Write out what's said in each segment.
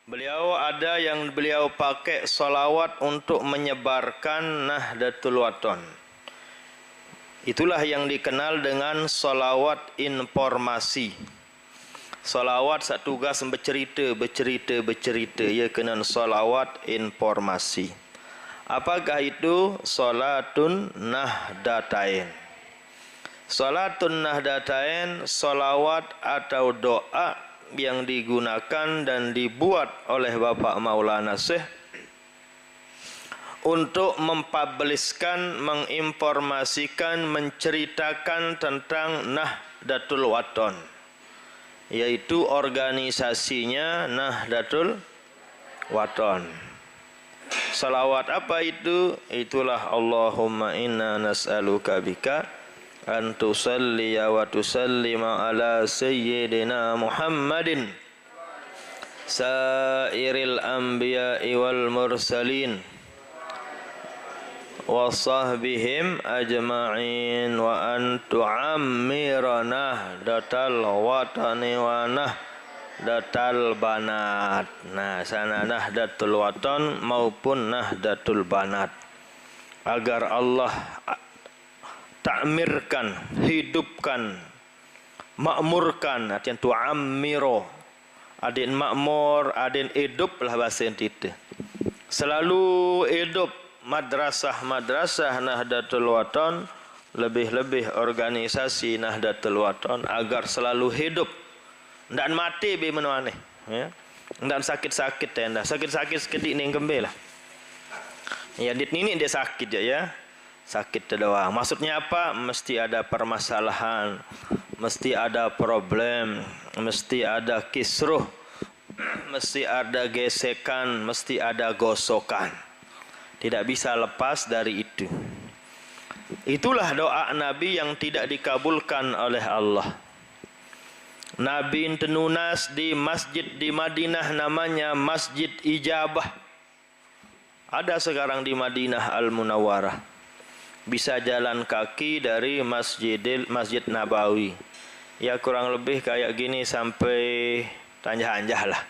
Beliau ada yang beliau pakai solawat untuk menyebarkan Nahdlatul Wathon. Itulah yang dikenal dengan solawat informasi. Solawat satu tugas bercerita. Ia kena solawat informasi. Apakah itu? Solatun Nahdatain. Solatun Nahdatain, solawat atau doa yang digunakan dan dibuat oleh Bapak Maulana Syekh untuk mempubliskan, menginformasikan, menceritakan tentang Nahdlatul Wathon, yaitu organisasinya Nahdlatul Wathon. Salawat apa itu? Itulah Allahumma inna nas'aluka bika an tusalliya wa tusallima ala sayyidina Muhammadin sairil anbiya'i wal mursalin wa sahbihim ajma'in wa an tu'ammira nahdatal watani wa nahdatal banat. Nah, sana Nahdlatul Wathon maupun Nahdlatul Banat, agar Allah ta'mirkan, hidupkan, makmurkan. Artinya tu'ammiro, adin makmur, adin hidup lah bahasa kita. Selalu hidup madrasah-madrasah Nahdlatul Wathon, lebih-lebih organisasi Nahdlatul Wathon, agar selalu hidup. Dan mati be menuane, ya. Dan sakit-sakit tenda, sakit-sakit sekedik ni kembel lah. Ya, dit ni dia sakit je, ya. Sakit doang. Maksudnya apa? Mesti ada permasalahan, mesti ada problem, mesti ada kisruh, mesti ada gesekan, mesti ada gosokan. Tidak bisa lepas dari itu. Itulah doa Nabi yang tidak dikabulkan oleh Allah. Nabi tenunas di masjid di Madinah, namanya Masjid Ijabah. Ada sekarang di Madinah Al-Munawwarah. Bisa jalan kaki dari Masjid Nabawi. Ya kurang lebih kayak gini sampai Tanjah-Anjah lah.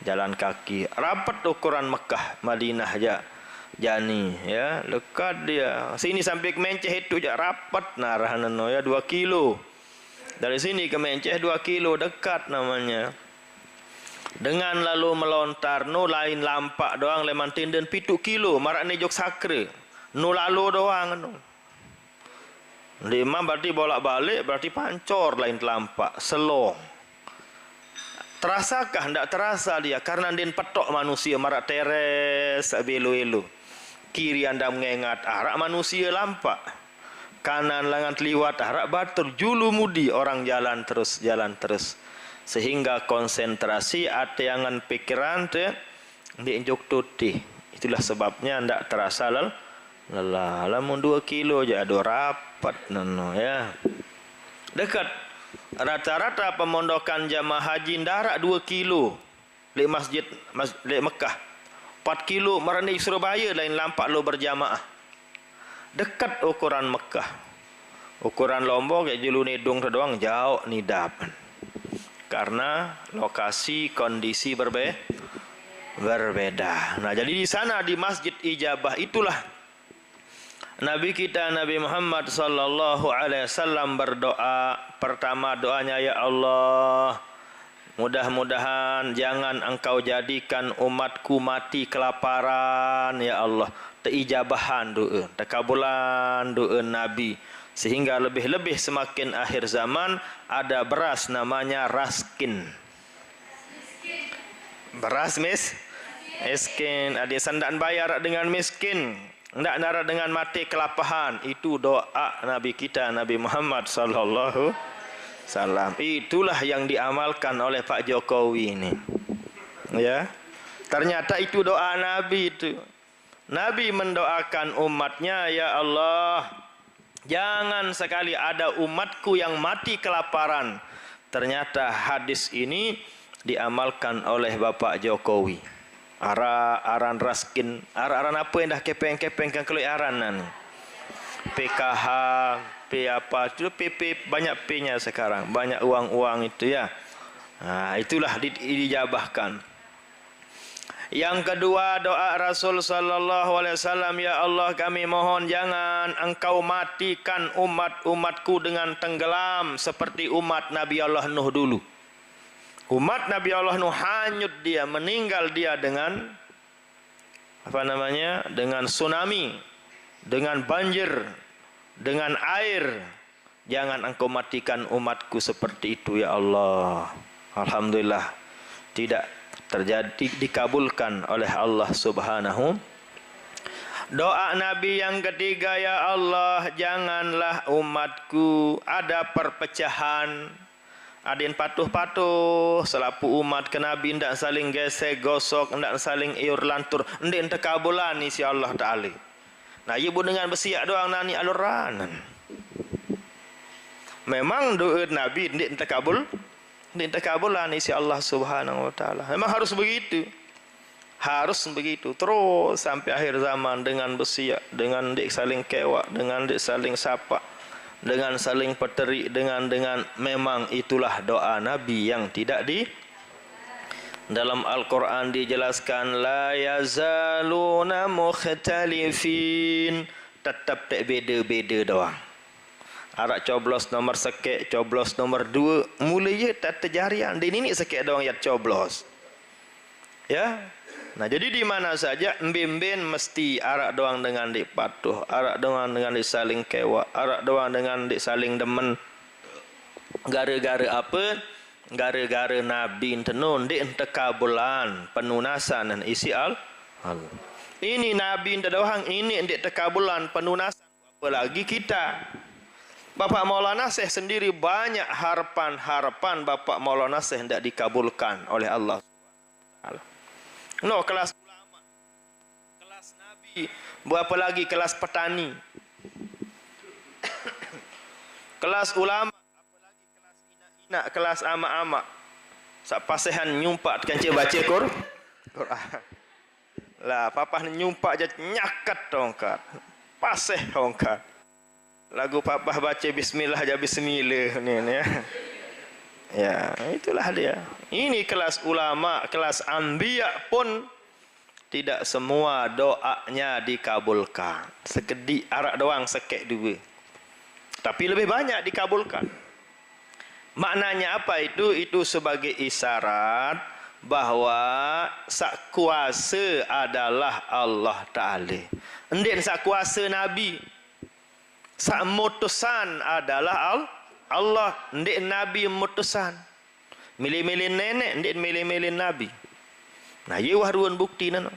Jalan kaki. Rapat ukuran Mekah, Madinah aja. Jani, ya, dekat dia. Sini sampai ke Menceh itu aja rapat narahanano, ya, 2 kilo. Dari sini ke Menceh 2 kilo, dekat namanya. Dengan lalu melontar, no lain lampak doang leman tinden 7 kilo, marak ni jok sakre. No lalu doang no. 5 berarti bolak-balik, berarti pancor lain lampak, selong. Terasakah? Tidak terasa dia, karena dia petok manusia, marak teres, belu-elu. Kiri anda mengengat, arak manusia lampak. Kanan langan liwat, arak batur, julu mudi, orang jalan terus. Sehingga konsentrasi ateangan pikiran tu diinjuk tuti. Itulah sebabnya tidak terasa lelah. Lamun 2 kilo je ada rapat nono, ya. Dekat. Rata-rata pemondokan jamaah haji ndarak 2 kilo di masjid di Mekah. 4 kilo marani Surabaya lain lampak lo berjamaah. Dekat ukuran Mekah. Ukuran Lombok kayak julu nidung tu doang, jauh nidap. Karena lokasi kondisi berbeda. Nah, jadi di sana di Masjid Ijabah itulah Nabi kita Nabi Muhammad sallallahu alaihi wasallam berdoa. Pertama doanya, ya Allah, mudah-mudahan jangan engkau jadikan umatku mati kelaparan, ya Allah. Teijabahan doa, tekabulan doa Nabi, sehingga lebih-lebih semakin akhir zaman ada beras namanya raskin. Beras miskin, ada sandan bayar dengan miskin. Tidak nara dengan mati kelapahan. Itu doa Nabi kita Nabi Muhammad sallallahu salam. Itulah yang diamalkan oleh Pak Jokowi ini. Ya. Ternyata itu doa Nabi itu. Nabi mendoakan umatnya, ya Allah, jangan sekali ada umatku yang mati kelaparan. Ternyata hadis ini diamalkan oleh Bapak Jokowi. Aran raskin, aran apa yang dah kepeng-kepeng kan kalau aranan. PKH, P apa itu, PP banyak P-nya sekarang, banyak uang-uang itu, ya. Nah, itulah dijabahkan. Yang kedua, doa Rasul sallallahu alaihi wasallam, ya Allah kami mohon jangan engkau matikan umatku dengan tenggelam seperti umat Nabi Allah Nuh dulu. Umat Nabi Allah Nuh hanyut dia, meninggal dia dengan dengan tsunami, dengan banjir, dengan air. Jangan engkau matikan umatku seperti itu ya Allah. Alhamdulillah tidak terjadi, dikabulkan oleh Allah Subhanahu. Doa Nabi yang ketiga, ya Allah janganlah umatku ada perpecahan, ada yang patuh-patuh selapu umat ke Nabi, ndak saling gesek gosok, ndak saling iur lantur, ndak tekabulan isi Allah Ta'ala. Nah ibu dengan bersiap doang nani aluranan. Memang doa Nabi ndak tekabul, dikabulan isi Allah Subhanahu wa taala. Memang harus begitu. Harus begitu terus sampai akhir zaman, dengan bersiap, dengan dik saling kewak, dengan dik saling sapa, dengan saling peterik, dengan memang itulah doa Nabi yang tidak di dalam Al-Qur'an dijelaskan la yazaluna mukhtalifin, tetap tak beda-beda doang. Arak coblos nomor sekek, coblos nomor 2, mulai tak terjarian. Di ini sekek doang yang coblos. Ya. Nah, jadi di mana saja mbin-mbin mesti arak doang dengan dik patuh, arak doang dengan dik saling kewak, arak doang dengan dik saling demen. Gara-gara apa? Gara-gara Nabi tenun dik tekabulan penunasan dan isi al. Ini Nabi doang, ini dik tekabulan penunasan, apalagi kita. Bapak Maulana Syekh sendiri banyak harapan Bapak Maulana Syekh tidak dikabulkan oleh Allah. No, kelas ulama, kelas Nabi, berapa lagi kelas petani, kelas ulama, apalagi kelas ina-ina, kelas ama-ama. Sak pasehan nyumpak kan baca Quran. Lah, papa nyumpak je nyakat tongkat, paseh tongkat. Lagu papa baca bismillah aja bismillah ni ya. Ya, itulah dia. Ini kelas ulama, kelas anbiya pun tidak semua doanya dikabulkan. Sekedik arak doang sekek dua. Tapi lebih banyak dikabulkan. Maknanya apa itu? Itu sebagai isyarat bahawa sak kuasa adalah Allah Ta'ala. Endin sak kuasa Nabi. Sak mutusan adalah Allah, ndik Nabi mutusan. Milih-milih nenek, ndik milih-milih Nabi. Nah, ye waruan bukti nana.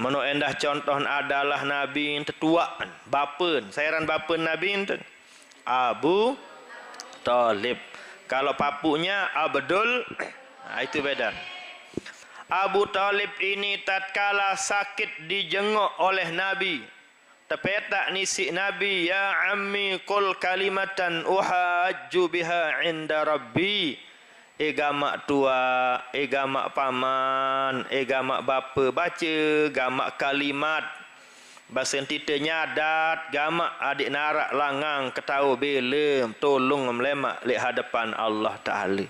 Mano endah contoh adalah Nabi tetuaan, bapen, sairan bapen Nabi enten. Abu Talib. Kalau papunya Abdul, nah itu beda. Abu Talib ini tatkala sakit dijenguk oleh Nabi. Tepetak nisi Nabi, ya ammi qul kalimatan uhajju biha inda rabbi. Gamak tua, gamak paman, gamak bapa baca, gamak kalimat. Bahasa kita nyadat, gamak adik narak langang ketahu belem, tolong melemak li hadapan Allah Ta'ala.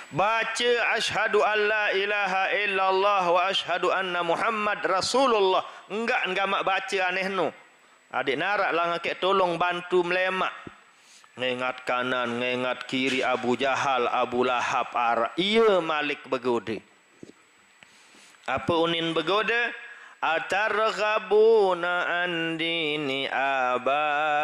Baca asyhadu an la ilaha illallah wa asyhadu anna Muhammad Rasulullah. Enggak mak baca aneh nu. Adik narak lah ngakek tolong bantu melemak. Ngengat kanan, ngengat kiri Abu Jahal, Abu Lahab, Ara. Ia Malik begoda. Apa unin begoda? Atarghabuna an dini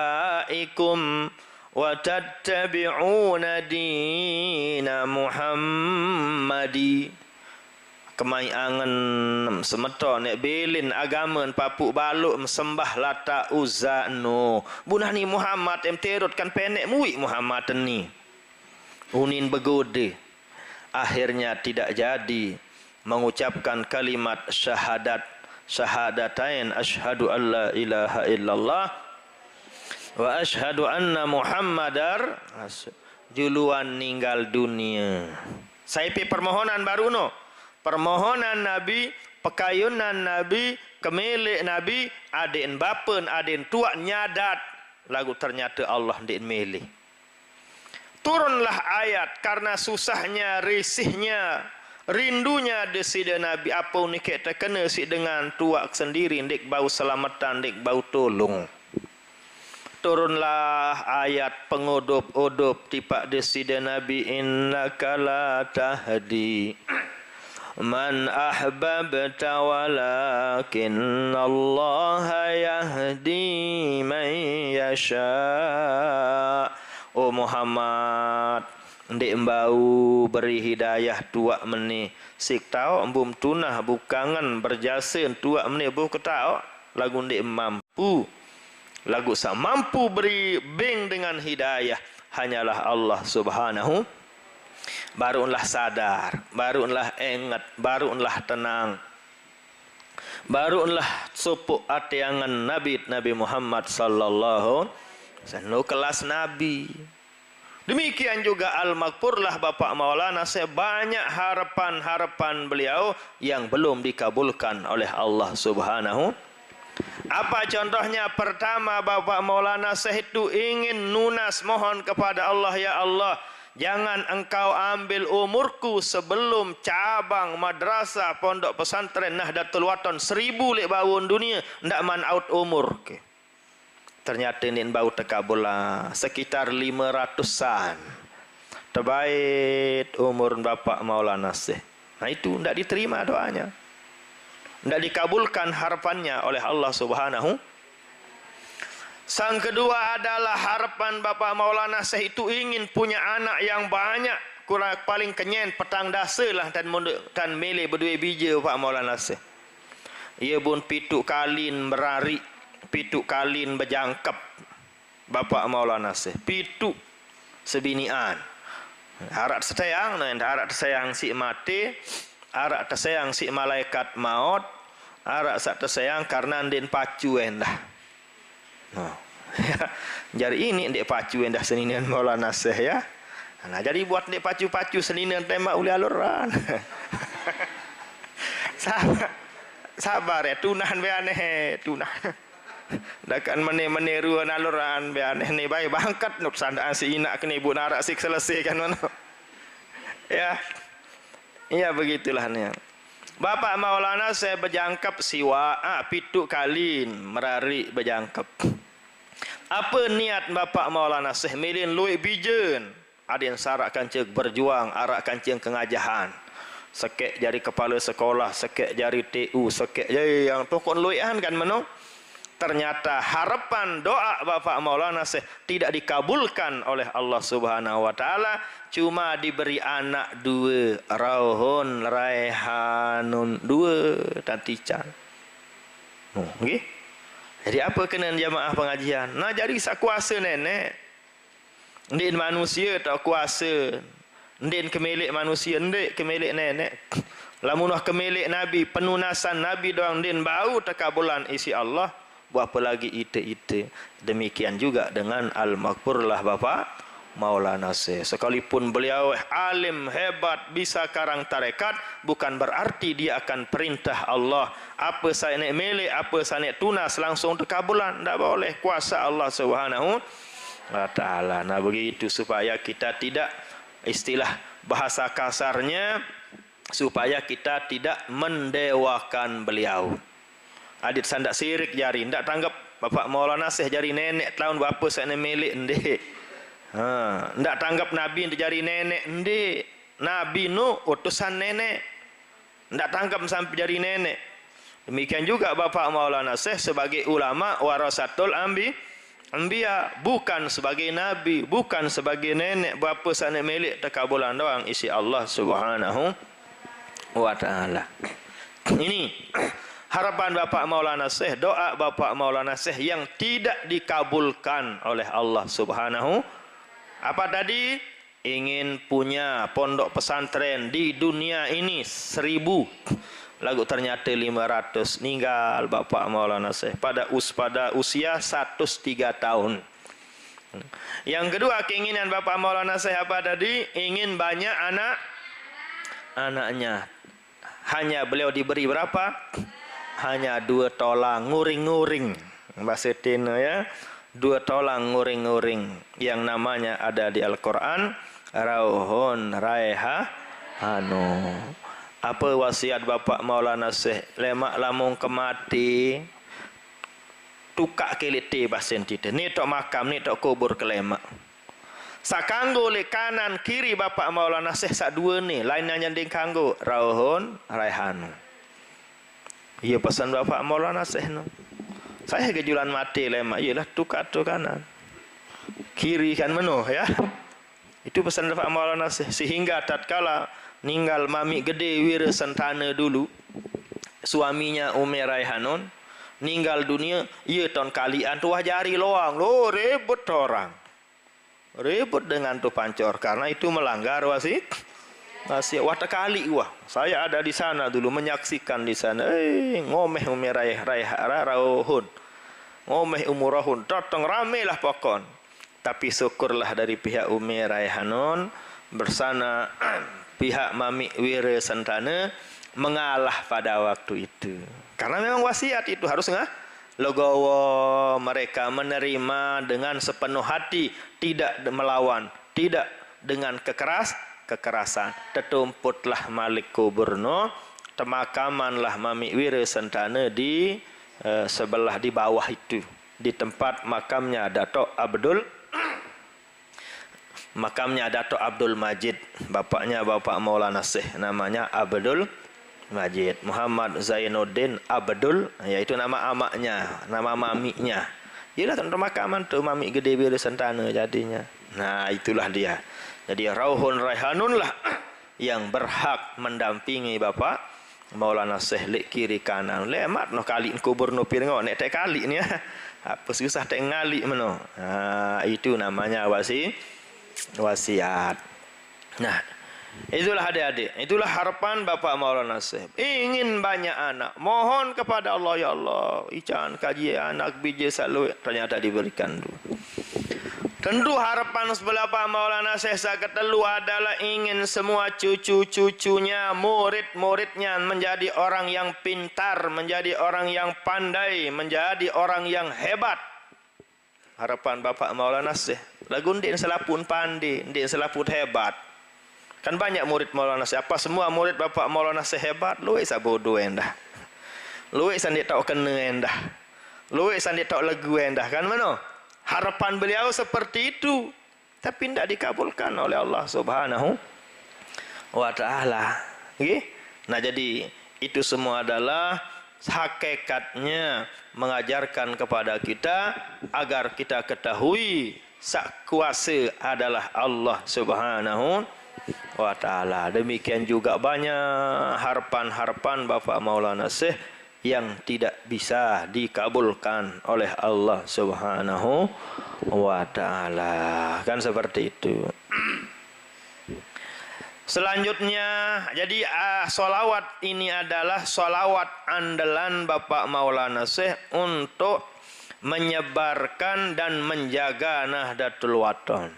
abaikum wa tattabi'una dina Muhammadi. Kemai angen semeton nek belin agama papuk baluk sembah Lata Uzza no. Bunah ni Muhammad terot kan pendek muik Muhammad ni. Unin begoda. Akhirnya tidak jadi mengucapkan kalimat syahadatain asyhadu an la ilaha illallah wa asyhadu anna Muhammadar juluan ninggal dunia. Saya permohonan baru no. Permohonan Nabi, pekayunan Nabi, kemilik Nabi, adin bapen, adin tua nyadat. Lagu ternyata Allah din milih. Turunlah ayat karena susahnya, risihnya rindunya de sida Nabi apa ni kita kena si dengan tuak sendiri dek bau selamatan dek bau tolong. Turunlah ayat pengudup-udup tipak de sida Nabi innaka la tahdi man ahbabta walakin Allah yahdi man yasha. Oh Muhammad, ndek embau beri hidayah tuak meni sik tau embum tunah bukangan berjasa tuak meni bu ketau lagu ndek mampu lagu sak mampu beri bing dengan hidayah hanyalah Allah Subhanahu. Barulah sadar, barulah ingat, barulah tenang, barulah supuk atiangan Nabi Muhammad sallallahu alaihi kelas Nabi. Demikian juga Al-Maghfurlah Bapak Maulana saya banyak harapan-harapan beliau yang belum dikabulkan oleh Allah Subhanahu. Apa contohnya? Pertama, Bapak Maulana saya itu ingin nunas mohon kepada Allah, ya Allah, jangan engkau ambil umurku sebelum cabang madrasah pondok pesantren Nahdlatul Wathon 1000 lek bawun dunia ndak man out umur ke. Ternyata ini bau tekabula sekitar 500-an. Terbaik umur Bapak Maulana Syekh. Nah itu tidak diterima doanya. Tidak dikabulkan harapannya oleh Allah Subhanahu. Sang kedua adalah harapan Bapak Maulana Syekh itu ingin punya anak yang banyak. Kurang paling kenyen petang dasa lah dan milih berdua biji Bapak Maulana Syekh. Ia pun pituk kalin berari, pituk kalin berjangkap Bapak Maulana Syekh. Pituk sebinian. Harap tersayang, harap tersayang si mati, harap tersayang si malaikat maut, harap tersayang karena ndin pacu endah. Jadi ini ndek pacu endah seninian Maulana Syekh ya. Nah, jadi buat ndek pacu-pacu seninian tembak uli aluran. Sabar ya, tunahan be aneh, tunah. Dakan meniru aluran be aneh ni baik bangkat nuk sandaan si inak kini ibu narak sik selesai kan mana. Ya. Iya begitulah nih. Bapak Maulana saya berjangkap siwa, pituk kalin merari berjangkap. Apa niat Bapak Maulana Syekh milin luik bijen? Ada yang sarakkan cek berjuang, arakkan cek kengajahan. Sekek jari kepala sekolah, sekek jari TU, sekek jari yang pokok luikan kan menung. Ternyata harapan doa Bapak Maulana Syekh tidak dikabulkan oleh Allah Subhanahu wa taala, cuma diberi anak 2, Rauhun Raihanun 2 tantican. Nggih. Jadi apa kena jamaah pengajian? Nah jadi sak kuasa nenek. Ndin manusia tak kuasa. Ndin kemilik manusia, ndek kemilik nenek. Lamunah kemilik Nabi, penunasan Nabi doang ndin bau takabulan isi Allah. Berapa lagi ite-ite. Demikian juga dengan Al-Maghfurlah Bapak Maulana Syekh. Sekalipun beliau alim hebat bisa karang tarekat, bukan berarti dia akan perintah Allah. Apa saya nak milik, apa saya nak tunas langsung terkabulan. Tak boleh, kuasa Allah Subhanahu wa taala. Nah begitu supaya kita tidak, istilah bahasa kasarnya, supaya kita tidak mendewakan beliau. Adit sandak sirik jari, ndak tanggap Bapak Maulana Syekh jari nenek tahun berapa saya nak milik ndek. Ndak tanggap Nabi jari nenek ndek. Nabi Nuh utusan nenek. Ndak tanggap sampai jari nenek. Demikian juga Bapak Maulana Syekh sebagai ulama warasatul anbiya, bukan sebagai nabi, bukan sebagai nenek. Berapa sana milik takabulan doang isi Allah Subhanahu wa taala. Ini harapan Bapak Maulana Syekh, doa Bapak Maulana Syekh yang tidak dikabulkan oleh Allah Subhanahu. Apa tadi? Ingin punya pondok pesantren di dunia ini 1000. Lagu ternyata 500. Ninggal Bapak Maulana Syekh pada usia 103 tahun. Yang kedua keinginan Bapak Maulana Syekh apa tadi? Ingin banyak anaknya. Hanya beliau diberi berapa? Hanya 2 tolang nguring-nguring. Bahasa Tina ya. 2 tolang nguring-nguring. Yang namanya ada di Al-Quran. Rauhun Raihanun. apa wasiat Bapak Maulana Syekh lemak lamung kemati tukak keliti basen tita ni tok makam ni tok kubur ke lemak sakanggo le kanan kiri Bapak Maulana Syekh sak dua ni lain yang nyanding kanggo Rauhun Raihan. Iya pesan Bapak Maulana Syekh no. Saya kejulan mati lemak iyalah tukak tu kanan kiri kan menuh ya. Itu pesan Bapak Maulana Syekh sehingga tatkala ninggal Mami Gede Wira Sentana dulu suaminya Umi Raihanun ninggal dunia ia tahun kalian tuah jari loang lo ribut orang ribut dengan tu pancor karena itu melanggar wasiat wata kali wah saya ada di sana dulu menyaksikan di sana ngomeh Umi Rauhun ngomeh Umurahun datang ramailah pokon tapi syukurlah dari pihak Umi Raihanun bersama pihak Mami Wira Sentana mengalah pada waktu itu karena memang wasiat itu harus legowo mereka menerima dengan sepenuh hati tidak melawan tidak dengan kekerasan tetumputlah Malik Kuburno temakamanlah Mami Wira Sentana di sebelah di bawah itu di tempat makamnya Dato' Abdul Majid bapaknya Bapak Maulana Syekh namanya Abdul Majid Muhammad Zainuddin Abdul yaitu nama amaknya nama maminya ialah tempat makaman tu Mami Gede Wira Sentana jadinya nah itulah dia jadi Rauhun Raihanun lah yang berhak mendampingi Bapak Maulana Syekh lek kiri kanan lemat no kali kubur no pirngo nek tek kali ni apa susah tek ngali meno itu namanya wasiat. Nah, itulah adik-adik, itulah harapan Bapak Maulana Syekh. Ingin banyak anak, mohon kepada Allah ya Allah, ican kaji anak biji selalu ternyata diberikan dulu. Tentu harapan sebelah Pak Maulana Syekh Saketelu adalah ingin semua cucu-cucunya, murid-muridnya menjadi orang yang pintar, menjadi orang yang pandai, menjadi orang yang hebat. Harapan Bapak Maulana Syekh lagu ndin selapun pandi ndin selaput hebat kan banyak murid Maulana Syekh apa semua murid Bapak Maulana Syekh hebat luwe sabodo endah luwe sandi tak kena endah luwe sandi tak lagu endah kan mana harapan beliau seperti itu tapi tidak dikabulkan oleh Allah Subhanahu wa taala nggih nah jadi itu semua adalah hakikatnya mengajarkan kepada kita agar kita ketahui sak kuasa adalah Allah Subhanahu wa taala. Demikian juga banyak harapan-harapan Bapak Maulana Syekh yang tidak bisa dikabulkan oleh Allah Subhanahu wa taala. Kan seperti itu. Selanjutnya, jadi solawat ini adalah solawat andalan Bapak Maulana Syekh untuk menyebarkan dan menjaga Nahdlatul Wathon.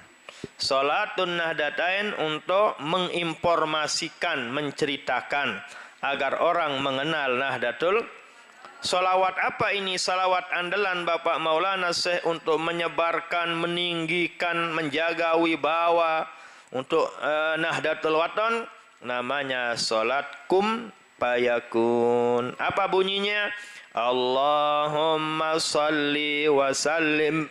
Salatun Nahdlatain untuk menginformasikan, menceritakan agar orang mengenal Nahdlatul. Solawat apa ini? Solawat andalan Bapak Maulana Syekh untuk menyebarkan, meninggikan, menjaga wibawa untuk Nahdlatul Wathon namanya salat kum fayakun. Apa bunyinya? Allahumma salli wa sallim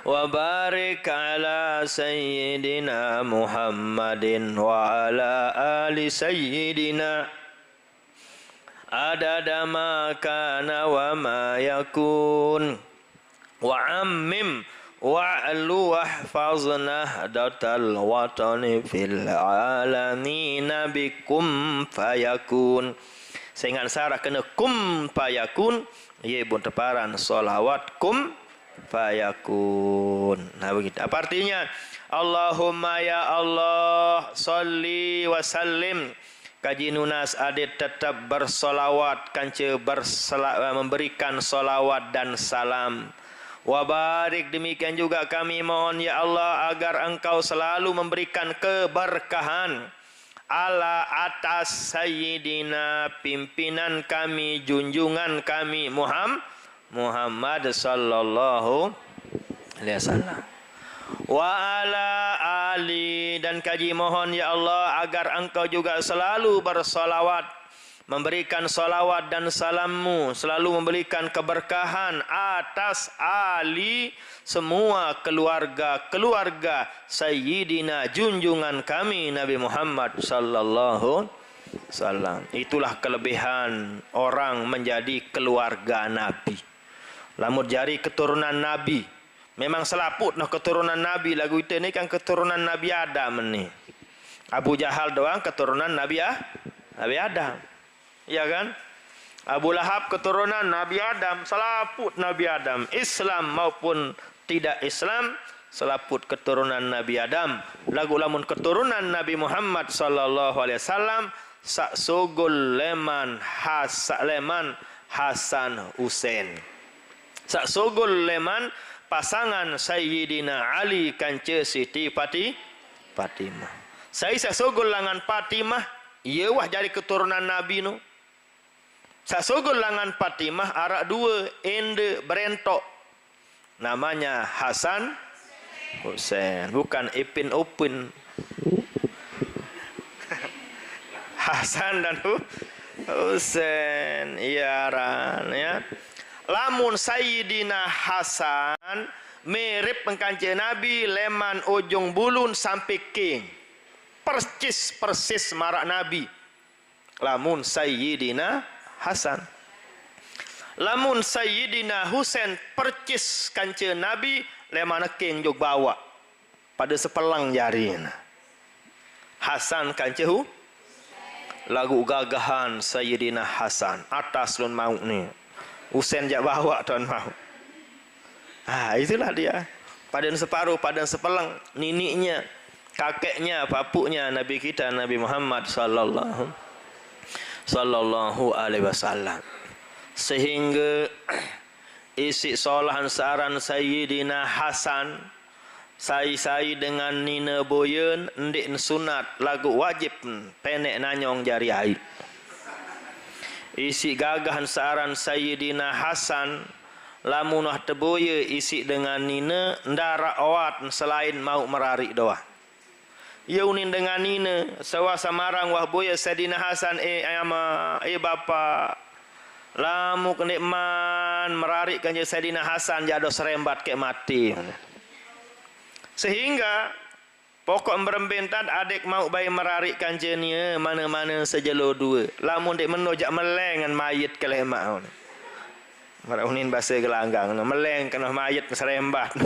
wa barik ala sayyidina Muhammadin wa ala ali sayyidina adada ma kana wa ma yakun wa ammim wa'lu wahfazna datal watani fil alamina bikum fayakun. Sehingga sarah kena kum fayakun ia pun teparan solawat kum fayakun. Nah begitu. Apa artinya? Allahumma ya Allah salli wa sallim. Kaji Nunas adik tetap bersolawat kanca memberikan solawat dan salam. Wabarik demikian juga kami mohon ya Allah agar engkau selalu memberikan keberkahan ala atas sayyidina pimpinan kami junjungan kami Muhammad sallallahu alaihi wasallam wa ala Ali, dan kaji mohon ya Allah agar engkau juga selalu bersolawat, memberikan solawat dan salammu, selalu memberikan keberkahan atas Ali, semua keluarga Sayyidina junjungan kami Nabi Muhammad sallallahu alaihi wasallam. Itulah kelebihan orang menjadi keluarga Nabi. Lamun jari keturunan Nabi, memang selaput noh keturunan Nabi. Lagu itu ni kan keturunan Nabi Adam ni. Abu Jahal doang keturunan Nabi Adam. Ya kan? Abu Lahab keturunan Nabi Adam, selaput Nabi Adam. Islam maupun tidak Islam, selaput keturunan Nabi Adam. Lagu lamun keturunan Nabi Muhammad sallallahu alaihi wasallam, sak sugul leman Hasan Husain. Sak sugul leman pasangan Sayyidina Ali kance Siti Fatimah. Saya sak sugul langan Fatimah, ia wah jadi keturunan Nabi nu. Sak sugul langan Fatimah arak dua ende berentok. Namanya Hasan Husain, bukan Ipin Upin. Hasan dan Husain, iya ran ya. Lamun Sayyidina Hasan mirip pengkancing Nabi leman ujung bulun sampai king. Persis marak Nabi. Lamun Sayyidina Hasan. Lamun Sayyidina Husain percis kancing Nabi leman king jog bawa pada sepelang jari. Hasan kancing lagu gagahan Sayyidina Hasan atas lun mau ni. Husain jak bawa tuan mau. Itulah dia. Padan separuh, padan sepelang, niniknya, kakeknya, papuknya Nabi kita Nabi Muhammad sallallahu alaihi wasallam. Sehingga isi solahan saran Sayyidina Hasan, sai dengan Nina Boyen ndik sunat lagu wajib penek nanyong jari air. Isi gagahan saran Sayyidina Hasan, lamunah teboye isi dengan Nina ndara awat selain mau merarik doa. Yaunin dengan Nina sawa samarang wah boya Sayyidina Hasan bapa lamu kenikman merarik kanja Sayyidina Hasan jado serembat ke mati. Sehingga pokok berembentat adik mau bayi merarik kanjenya mana-mana sejelo dua. Lamun dek menojak melengan mayit ke lemak. Maraunin bahasa gelanggang. Meleng kena mayit serembat.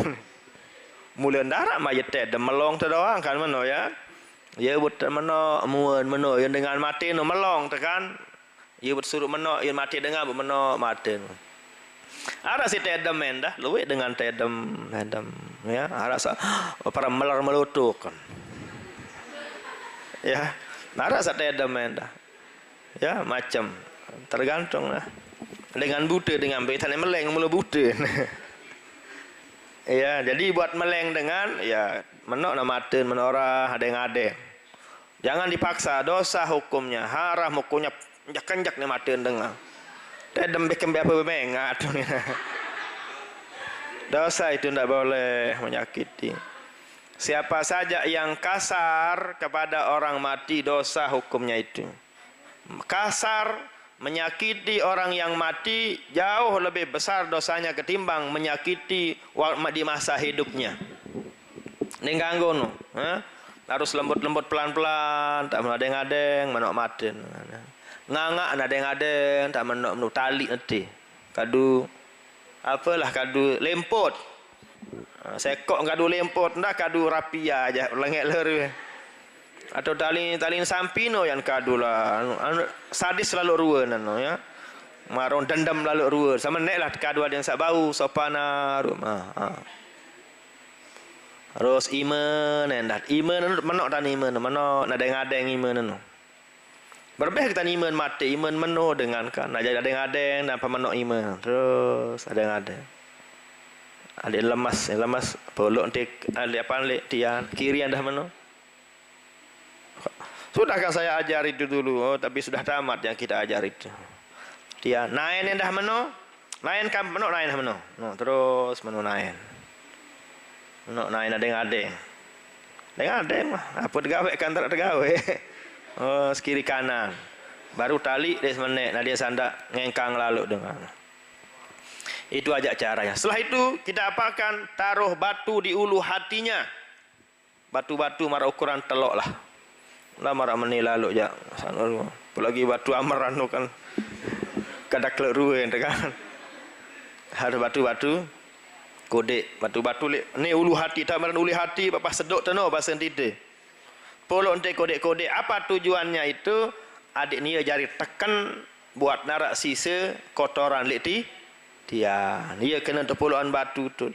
Mula darat mayit teh melong tu doang kan meno ya. Ya but meno muan meno yang dengan mati no melong tekan. Ya but suruh meno yang mati dengar meno mati. Ada si tedem dah, luwe dengan tedem ya, ada para melar melutuk kan. Ya, ada sa tedem dah. Ya, macam tergantung lah. Dengan buta dengan betan meleng mula buta. Ya, jadi buat meleng dengan ya menok na maten menora adeng-adeng. Jangan dipaksa, dosa hukumnya, haram hukumnya, kenjak ni maten dengar. Tedem bikin apa mengat. Dosa itu tidak boleh menyakiti. Siapa saja yang kasar kepada orang mati, dosa hukumnya itu. Kasar menyakiti orang yang mati jauh lebih besar dosanya ketimbang menyakiti di masa hidupnya. Ini ganggu no. Harus lembut-lembut pelan-pelan, tak menadeng-adeng, menok maten. Ngangak nadeng-adeng tak menok tali nanti. Kadu apalah kadu lempot. Sekok kadu lempot ndak kadu rapia aja lengek ler. Atau tali sampino yang kadu lah. Sadis lalu ruan anu ya. Maron dendam lalu ruan. Sama neklah kadu ada yang sak bau sopana rumah. Terus iman endat. Iman menok tan iman menok nadeng-adeng iman anu. Berbeh kita iman mati, iman meno dengan kan. Ada adeng-adeng dan pemenok iman. Terus adeng-adeng. Ada lemas polok nanti ada apa dia kiri anda meno. Sudah kan saya ajar itu dulu, tapi sudah tamat yang kita ajar itu. Dia nain dah meno, nain kan meno nain meno. No, terus meno nain. Meno nain adeng-adeng. Dengan ada mah apa tergawe kan tak tergawe. Oh, sekiri kanan. Baru tali dia semenek, nah dia sandak ngengkang lalu dengan. Itu aja caranya. Setelah itu kita apakan? Taruh batu di ulu hatinya. Batu-batu marah ukuran telok lah. Lah marah meni lalu ya. Apalagi batu amaran tu kan. Kadak leru kan. Ada batu-batu kode, batu-batu ni ulu hati tak maran ulu hati apa sedok teno bahasa tite. Polo ente kode-kode apa tujuannya itu? Adik ni jari tekan buat narak sisa kotoran leti dia. Dia kena tepuluan batu tu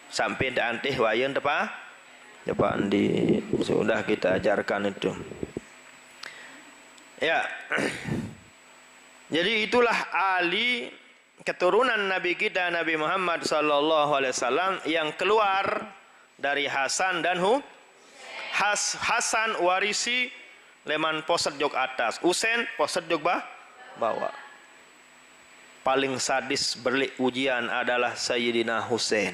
sampai dah antih wayan tepa depan di sudah kita ajarkan itu. Ya. Jadi itulah ahli keturunan Nabi kita Nabi Muhammad sallallahu alaihi wasallam yang keluar dari Hasan dan Hasan warisi leman poset jog atas, Husain poset jog bawah. Paling sadis berlik ujian adalah Sayyidina Husain.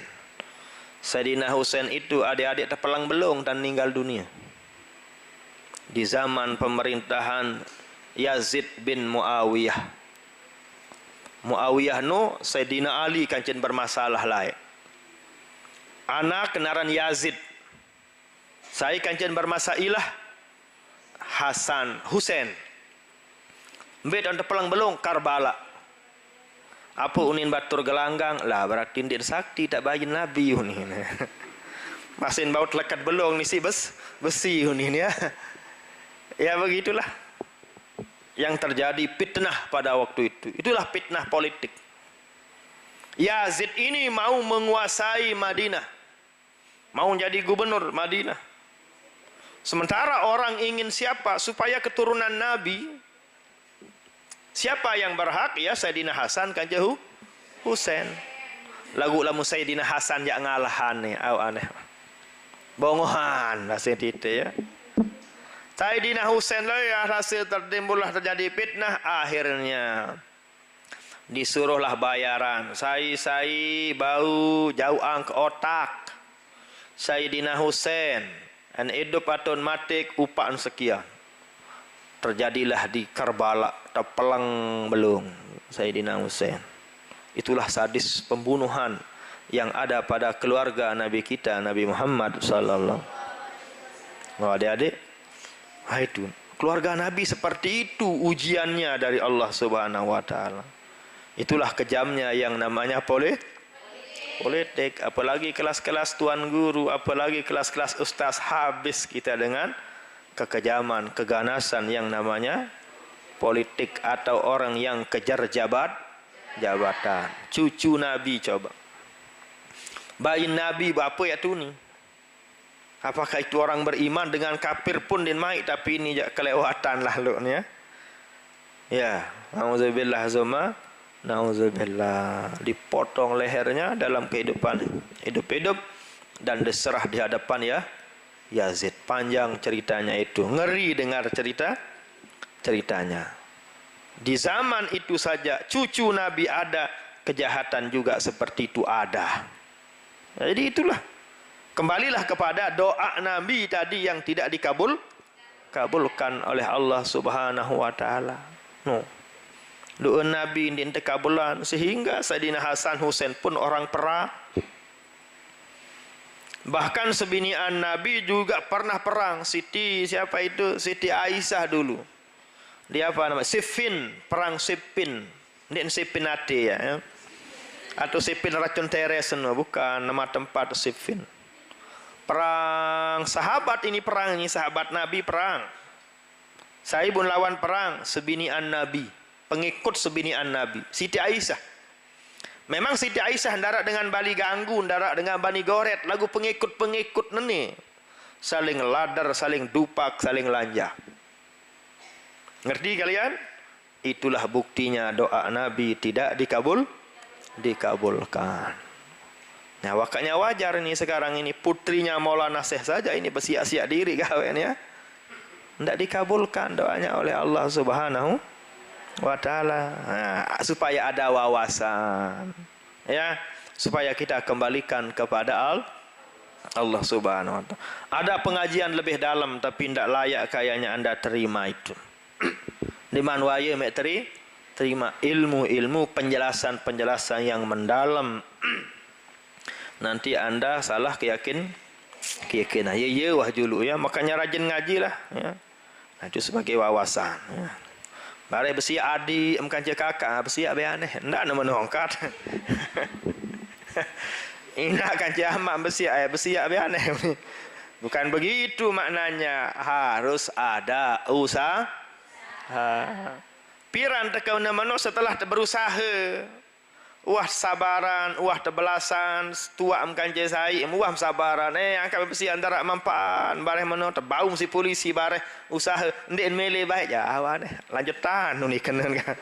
Sayyidina Husain itu adik-adik terpelang belung dan meninggal dunia di zaman pemerintahan Yazid bin Muawiyah. Muawiyah no Sayyidina Ali kancen bermasalah lain. Anak kenaran Yazid. Saya kancen bermasalah Hasan Husain. Mbet on terpelang belung Karbala. Apa unin batur gelanggang lah berarti dia sakti tak bayin Nabi unin. Masin baut lekat belung ni si besi unin ya. Ya begitulah yang terjadi fitnah pada waktu itu. Itulah fitnah politik. Yazid ini mau menguasai Madinah. Mau jadi gubernur Madinah. Sementara orang ingin siapa? Supaya keturunan Nabi. Siapa yang berhak? Ya Sayyidina Hasan kan jauh Husain. Lagu-lagu Sayyidina Hasan jak ngalahan nih. Aneh. Bongohan. Rasanya tite ya. Sayyidina Husain lah ya hasil tertimbullah terjadi fitnah. Akhirnya disuruhlah bayaran. Sai bau jauh ke otak. Sayyidina Husain. Dan hidup atau matik upaan sekian. Terjadilah di Karbala. Terpelang belum Sayyidina Husain. Itulah sadis pembunuhan yang ada pada keluarga Nabi kita Nabi Muhammad sallallahu. Oh adik-adik, itu keluarga Nabi seperti itu ujiannya dari Allah Subhanahu wa taala. Itulah kejamnya yang namanya politik, apalagi kelas-kelas tuan guru, apalagi kelas-kelas ustaz, habis kita dengan kekejaman, keganasan yang namanya politik atau orang yang kejar jabatan. Cucu Nabi coba. Bayi Nabi apa ya tu ni? Apakah itu orang beriman dengan kafir pun din mai tapi ini jak kelewatan lah lu ni ya. Ya, auzubillah zuma. Nauzubillah, dipotong lehernya dalam kehidupan hidup dan diserah di hadapan ya Yazid. Panjang ceritanya itu, ngeri dengar ceritanya. Di zaman itu saja cucu Nabi ada, kejahatan juga seperti itu ada. Jadi itulah, kembalilah kepada doa Nabi tadi yang tidak kabulkan oleh Allah Subhanahu wa taala. Doa Nabi ini terkabulan sehingga Sayyidina Hasan Husain pun orang perang. Bahkan sebinian Nabi juga pernah perang. Siapa itu? Siti Aisyah dulu. Dia apa nama? Siffin, perang Siffin. Ini Siffin Ate ya. Atau Siffin racun teres, bukan nama tempat Siffin. Perang sahabat ini sahabat Nabi perang. Saya pun lawan perang sebinian Nabi. Pengikut sebinian Nabi, Siti Aisyah. Memang Siti Aisyah ndarak dengan Bali ganggu, ndarak dengan Bani Goret, lagu pengikut-pengikut neni. Saling ladar, saling dupak, saling lanja. Ngerti kalian? Itulah buktinya doa Nabi tidak dikabulkan. Nah, wakanya wajar ini sekarang ini putrinya Maulana Syekh saja ini bersiap-siap diri kawan ya. Tidak dikabulkan doanya oleh Allah Subhanahu wa ta'ala. Supaya ada wawasan ya, supaya kita kembalikan kepada Allah Subhanahu wa taala. Ada pengajian lebih dalam tapi tidak layak kayaknya anda terima itu. Di mana waya mek terima ilmu-ilmu penjelasan-penjelasan yang mendalam. Nanti anda salah keyakinan. Ya wah dulu ya, makanya rajin ngaji lah ya. Nah, itu sebagai wawasan ya. Bare besi adi emkan kakak besi abe aneh ndak nama nongkat. Ina kan jamak besi abe aneh. Bukan begitu maknanya, harus ada usaha. Piran tekau nama setelah berusaha. Wah sabaran, wah tebelasan, tua amkan jesai, wah sabaran, angkat besi antara mampaan, bareh mano terbaum si polisi bareh usaha, ndek mele baik ya, awan lanjutan ni kena kan.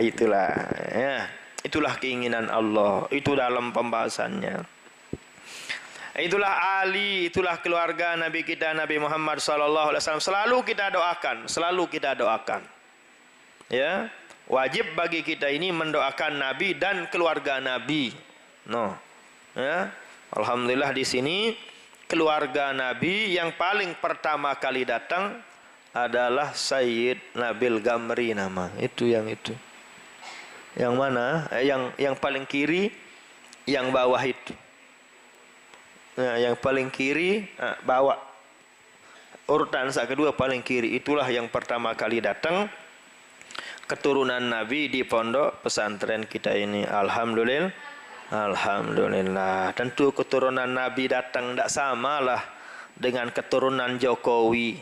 Itulah, ya, itulah keinginan Allah, itu dalam pembahasannya. Itulah ahli, itulah keluarga Nabi kita Nabi Muhammad sallallahu alaihi wasallam. Selalu kita doakan, ya. Wajib bagi kita ini mendoakan Nabi dan keluarga Nabi. Ya. Alhamdulillah di sini keluarga Nabi yang paling pertama kali datang adalah Sayyid Nabil Gamri nama. Itu. Yang mana? Yang paling kiri, yang bawah itu. Nah, yang paling kiri bawah. Urutan kedua paling kiri, itulah yang pertama kali datang. Keturunan Nabi di pondok pesantren kita ini. Alhamdulillah. Tentu keturunan Nabi datang tidak samalah dengan keturunan Jokowi.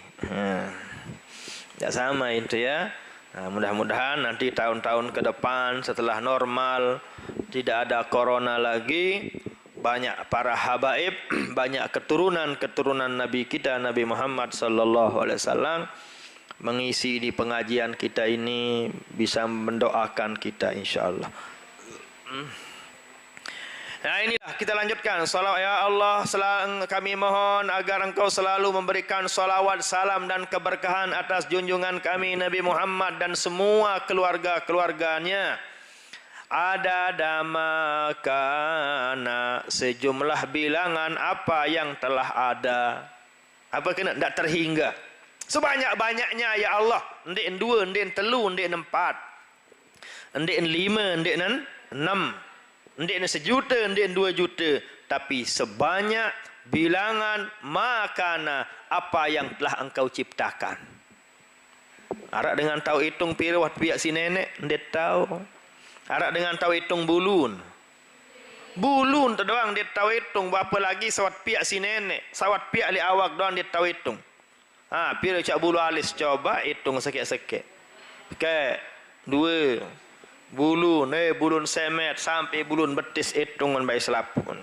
Tidak sama itu ya. Nah, mudah-mudahan nanti tahun-tahun ke depan setelah normal, tidak ada corona lagi, banyak para habaib, banyak keturunan Nabi kita Nabi Muhammad sallallahu alaihi wasallam mengisi di pengajian kita ini, bisa mendoakan kita insyaallah. Nah inilah kita lanjutkan. Salawat ya Allah, kami mohon agar Engkau selalu memberikan salawat, salam dan keberkahan atas junjungan kami Nabi Muhammad dan semua keluarga-keluarganya. Ada damakana, sejumlah bilangan apa yang telah ada. Apa kena tak terhingga. Sebanyak-banyaknya ya Allah, ndek 2, ndek 3, ndek 4, ndek 5, ndek 6, ndek 1 juta, ndek 2 juta, tapi sebanyak bilangan makana apa yang telah Engkau ciptakan. Arak dengan tahu hitung pirwat piak si nenek, ndek tahu. Arak dengan tahu hitung bulun tu doang dia tahu hitung, berapa lagi sawat piak si nenek, sawat piak li awak doang dia tahu hitung. Pira cak bulu alis, coba hitung sikit-sikit. Okey, 2 bulun, bulun semet sampai bulun betis hitungan bayi selapun.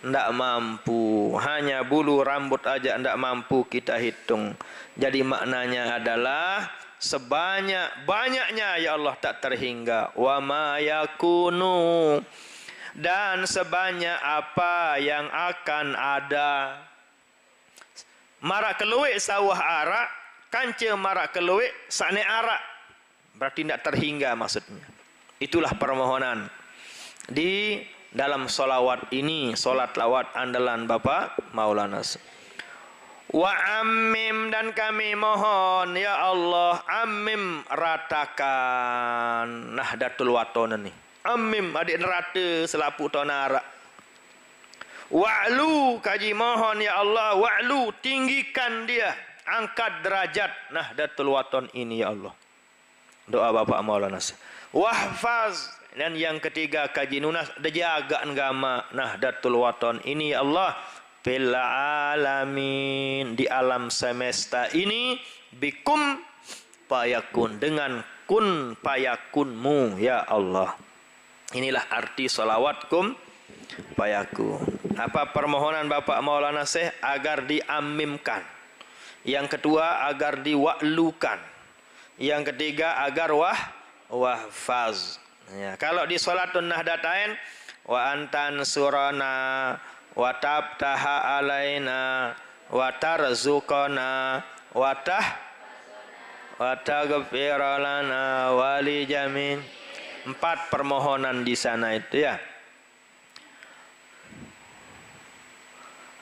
Ndak mampu, hanya bulu rambut aja ndak mampu kita hitung. Jadi maknanya adalah sebanyak-banyaknya ya Allah tak terhingga. Wa ma yakunu, dan sebanyak apa yang akan ada. Marak keluik sawah arak, kanca marak keluik sane arak. Berarti tidak terhingga maksudnya. Itulah permohonan di dalam solawat ini, solat lawat andalan Bapak Maulana. Wa ammim, dan kami mohon ya Allah, ammim ratakan Nahdlatul Wathon ini. Ammim adik nerata selapu tonarak. Wa'lu, kaji mohon ya Allah, wa'lu, tinggikan dia, angkat derajat Nahdlatul Wathon ini ya Allah. Doa Bapak Maulana. Wahfaz, dan yang ketiga kaji nunas, jaga agama Nahdlatul Wathon ini ya Allah, fil alamin, di alam semesta ini, bikum payakun, dengan kun payakunmu ya Allah. Inilah arti salawatkum payaku. Apa permohonan Bapak Maulana Syekh? Agar diamimkan. Yang kedua agar diwaklukan. Yang ketiga agar wahfaz. Ya, kalau di salatun Nahdlatain, wa antan surana wa tabtaha alaina wa tarzuqana wa taghfir lana wa li jamin. 4 permohonan di sana itu ya.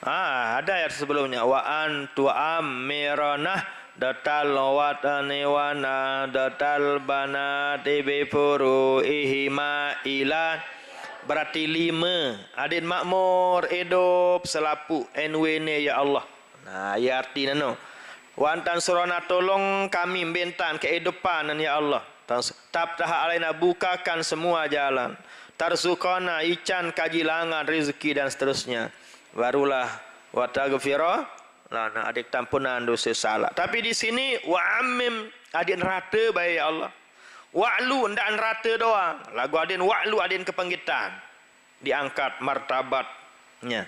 Ada ayat sebelumnya wa antu amirana datal watani wana datal banati bi furuihima ila. Berarti 5 adin makmur hidup selapu NW ya Allah. Nah, ya artinya no. Wantan surana tolong kami bentan kehidupan ya Allah. Tabtah alaina bukakan semua jalan. Tarzukana ican kajilangan rezeki dan seterusnya. Barulah wa taghfira lana adik tampunan dosa salah. Tapi di sini wa ammim adin rata baik ya Allah. Wa'lu ndak rata doang. Lagu adin wa'lu adin kepenggitan. Diangkat martabatnya.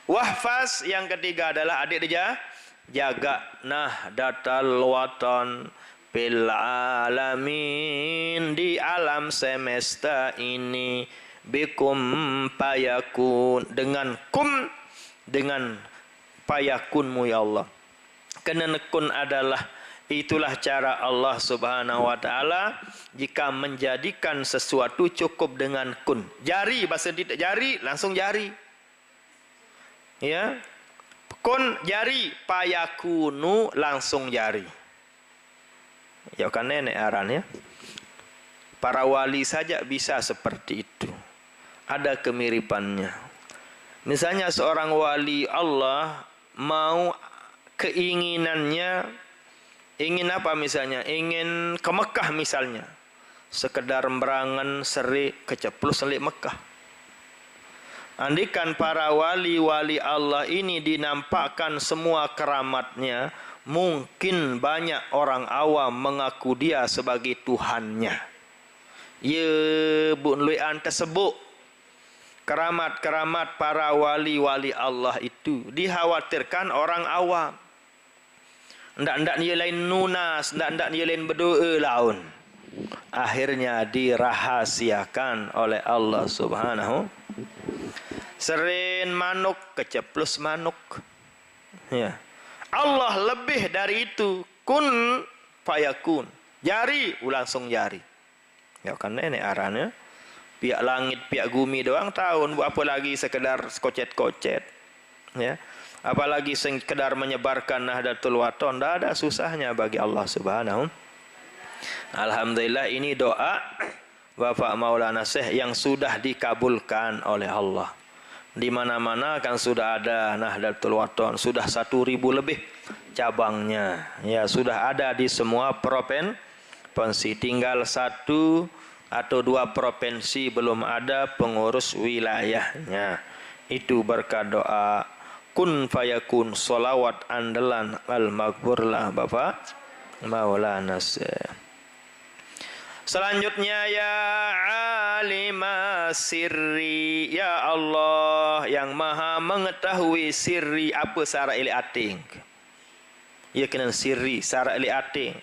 Wahfaz yang ketiga adalah adik dia jaga nahdatal watan bil alamin di alam semesta ini bikum payakun dengan payakunmu ya Allah. Kerana kun adalah itulah cara Allah Subhanahu wa taala jika menjadikan sesuatu cukup dengan kun. Jari bahasa tidak jari langsung jari. Ya. Kun jari payakunu langsung jari. Ya kan nenek aran ya. Para wali saja bisa seperti itu. Ada kemiripannya. Misalnya seorang wali Allah mau keinginannya ingin apa misalnya? Ingin ke Mekah misalnya. Sekedar merangan seri keceplus selik Mekah. Andikan para wali-wali Allah ini dinampakkan semua keramatnya, mungkin banyak orang awam mengaku dia sebagai Tuhannya. Ya, bu'nlui'an tersebut. Keramat-keramat para wali-wali Allah itu dikhawatirkan orang awam. Ndak dia lain nunas, ndak dia lain berdoa laun. Akhirnya dirahasiakan oleh Allah Subhanahu. Serin manuk keceplus manuk. Ya. Allah lebih dari itu. Kun fayakun. Jari langsung jari. Ya kan nenek arannya. Pihak langit, pihak bumi doang tahun, buat apa lagi sekedar kocet-kocet. Ya. Apalagi sekedar menyebarkan Nahdlatul Wathon, tidak ada susahnya bagi Allah Subhanahu. Alhamdulillah ini doa Bapak Maulana Syekh yang sudah dikabulkan oleh Allah. Di mana-mana kan sudah ada Nahdlatul Wathon, sudah 1.000 lebih cabangnya. Ya, sudah ada di semua provinsi. Tinggal 1 atau 2 provinsi belum ada pengurus wilayahnya. Itu berkat doa kun fayakun, solawat andalan al-maghfurlah Bapak Maulana Syekh. Selanjutnya ya alima sirri, ya Allah yang maha mengetahui sirri apa sara ili ating. Ya kena sirri sara ili ating.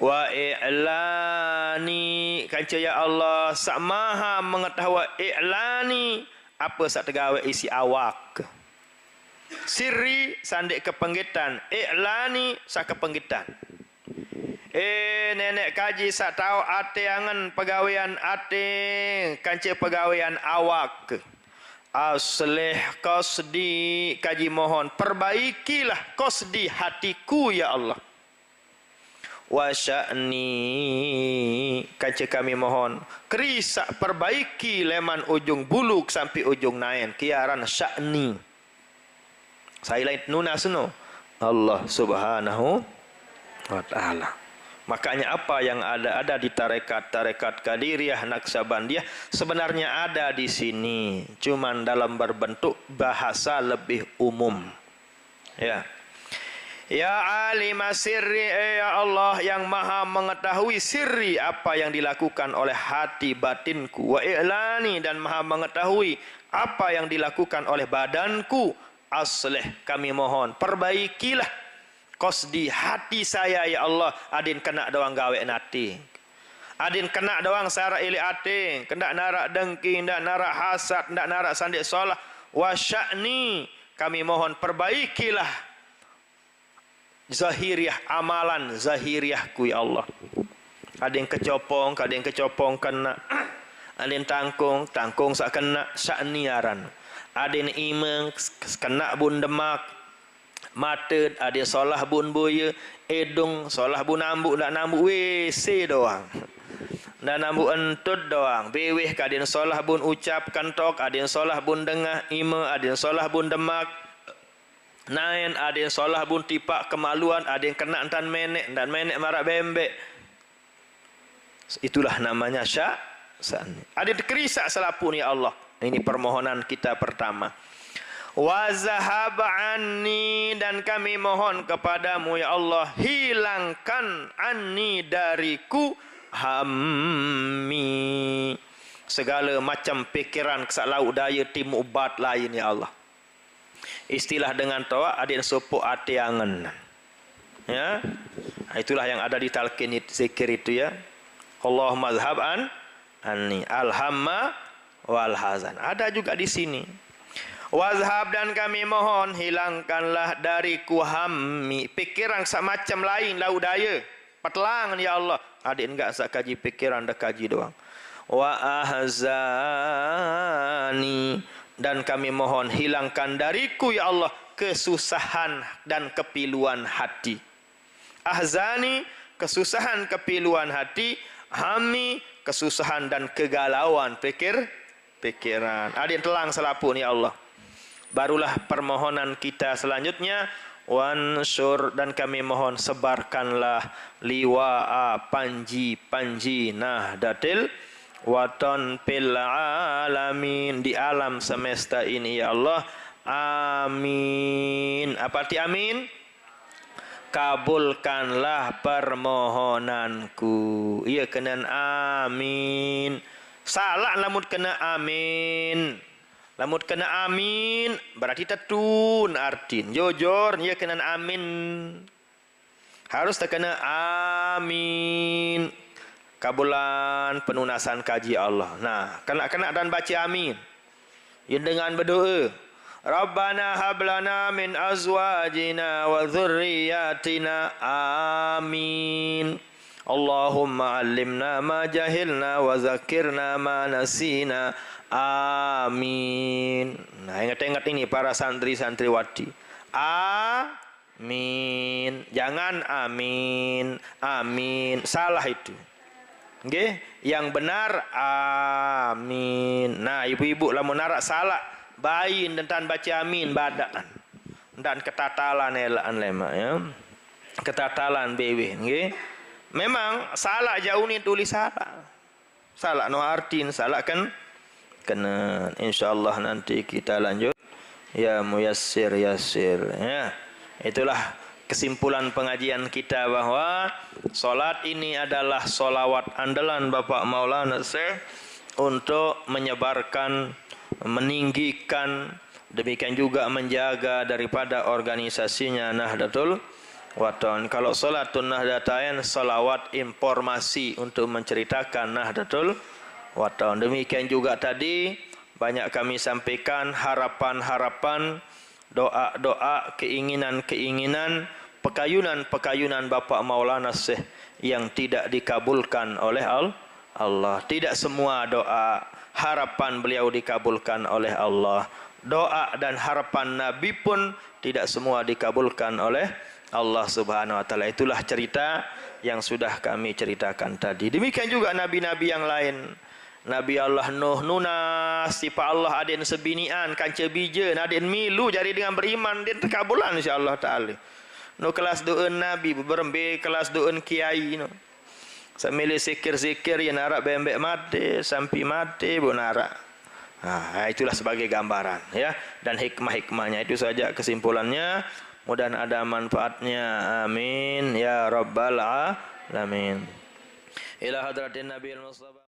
Wa i'lani kanca ya Allah sak maha mengetahui i'lani apa sak tegawe isi awak. Sirri sandik kepenggitan, i'lani sak kepenggitan. Nenek kaji sak tahu ate angan pegawaian ate kanca pegawaian awak. Aslih qasdi kaji mohon perbaikilah qasdi hatiku ya Allah. Wa sya'ni kanca kami mohon kerisa perbaiki leman ujung buluk sampai ujung naen kiaran sya'ni. Saya lain nunasno Allah Subhanahu wa taala. Makanya apa yang ada di tarekat Qadiriyah, Naqsabandiyah sebenarnya ada di sini, cuman dalam berbentuk bahasa lebih umum. Ya. Ya alima sirri, ya Allah yang maha mengetahui sirri apa yang dilakukan oleh hati batinku, wa i'lani dan maha mengetahui apa yang dilakukan oleh badanku. Aslih kami mohon perbaikilah qasdi hati saya ya Allah. Adin kena doang gawe nati, adin kena doang sara ili ating, kena narak dengki, ndak narak hasad, ndak narak sandik salah. Wa sya'ni kami mohon perbaikilah zahiriah amalan zahiriahku ya Allah. Adin kecopong, kena, adin tangkung sak kena sya'ni aran. adin imeng kena bun demak mata ada solah bun boya edung solah bun nambuk dak nambuk WC doang dan nambuk entut doang beweh kadin solah bun ucap kantok adin solah bun dengah ime adin solah bun demak nain adin solah bun tipak kemaluan adin kena dan menek marak bembek. Itulah namanya ada dikerisak selapun ya Allah. Ini permohonan kita pertama. Wa zahaba anni, dan kami mohon kepadamu ya Allah, hilangkan anni dariku hammi, segala macam pikiran kesalau daya timu ubat lain ya Allah. Istilah dengan tawa adin sopok ati angen. Ya. Itulah yang ada di talqin zikir itu ya. Allahumma zhab anni alhamma wal hazan. Ada juga di sini. Wazhab, dan kami mohon hilangkanlah dariku hammi, pikiran semacam lain lau daya petelang ya Allah. Adik enggak sak kaji pikiran dah kaji doang. Wa ahzani, dan kami mohon hilangkan dariku ya Allah kesusahan dan kepiluan hati. Ahzani, kesusahan kepiluan hati. Hammi, kesusahan dan kegalauan pikiran. Adin telang selapun ya Allah. Barulah permohonan kita selanjutnya, wansur, dan kami mohon sebarkanlah liwa'a panji Nahdlatul Wathon fil alamin, di alam semesta ini ya Allah. Amin. Apa arti amin? Kabulkanlah permohonanku. Ia kena amin. Salah lamut kena amin. Lamut kena amin berarti tetun artin. Jujur ia kena amin. Harus terkena amin. Kabulan penunasan kaji Allah. Nah, kena dan baca amin. Ia dengan berdoa. Rabbana hablana min azwajina wa dhurriyyatina amin. Allahumma allimna ma jahilna wa zakirna ma nasina amin. Nah, ingat-ingat ini para santri-santriwati. Amin. Jangan amin. Amin. Salah itu. Okay? Yang benar amin. Nah, ibu-ibu lamun narak salah bayin dan baca amin badaan dan ketatalan elaan lema ya. Ketatalan bewe nggih. Memang salah jauh ni tulis salah. Salah no artin salah kan kena. Insyaallah nanti kita lanjut ya muyassir yasir ya. Itulah kesimpulan pengajian kita bahwa solat ini adalah solawat andalan Bapak Maulana Syekh untuk menyebarkan, meninggikan, demikian juga menjaga daripada organisasinya Nahdlatul Wathon. Kalau salatun Nahdlatain, salawat informasi untuk menceritakan Nahdlatul Wathon. Demikian juga tadi banyak kami sampaikan harapan-harapan, doa-doa, keinginan-keinginan, pekayunan-pekayunan Bapak Maulana Syekh yang tidak dikabulkan oleh Allah. Tidak semua doa harapan beliau dikabulkan oleh Allah. Doa dan harapan Nabi pun tidak semua dikabulkan oleh Allah Subhanahu wa taala. Itulah cerita yang sudah kami ceritakan tadi. Demikian juga nabi-nabi yang lain. Nabi Allah Nuh nunas sifat Allah aden sebinian kanca bija aden milu jadi dengan beriman din terkabulan insyaallah taala. No kelas doa nabi berembe kelas doa kiai no. Sambil zikir-zikir yang narak bembek mati sampai mati pun narak. Itulah sebagai gambaran ya, dan hikmah-hikmahnya. Itu saja kesimpulannya. Mudah ada manfaatnya. Amin ya rabbal alamin. Ila hadratin Nabi al-Mustafa.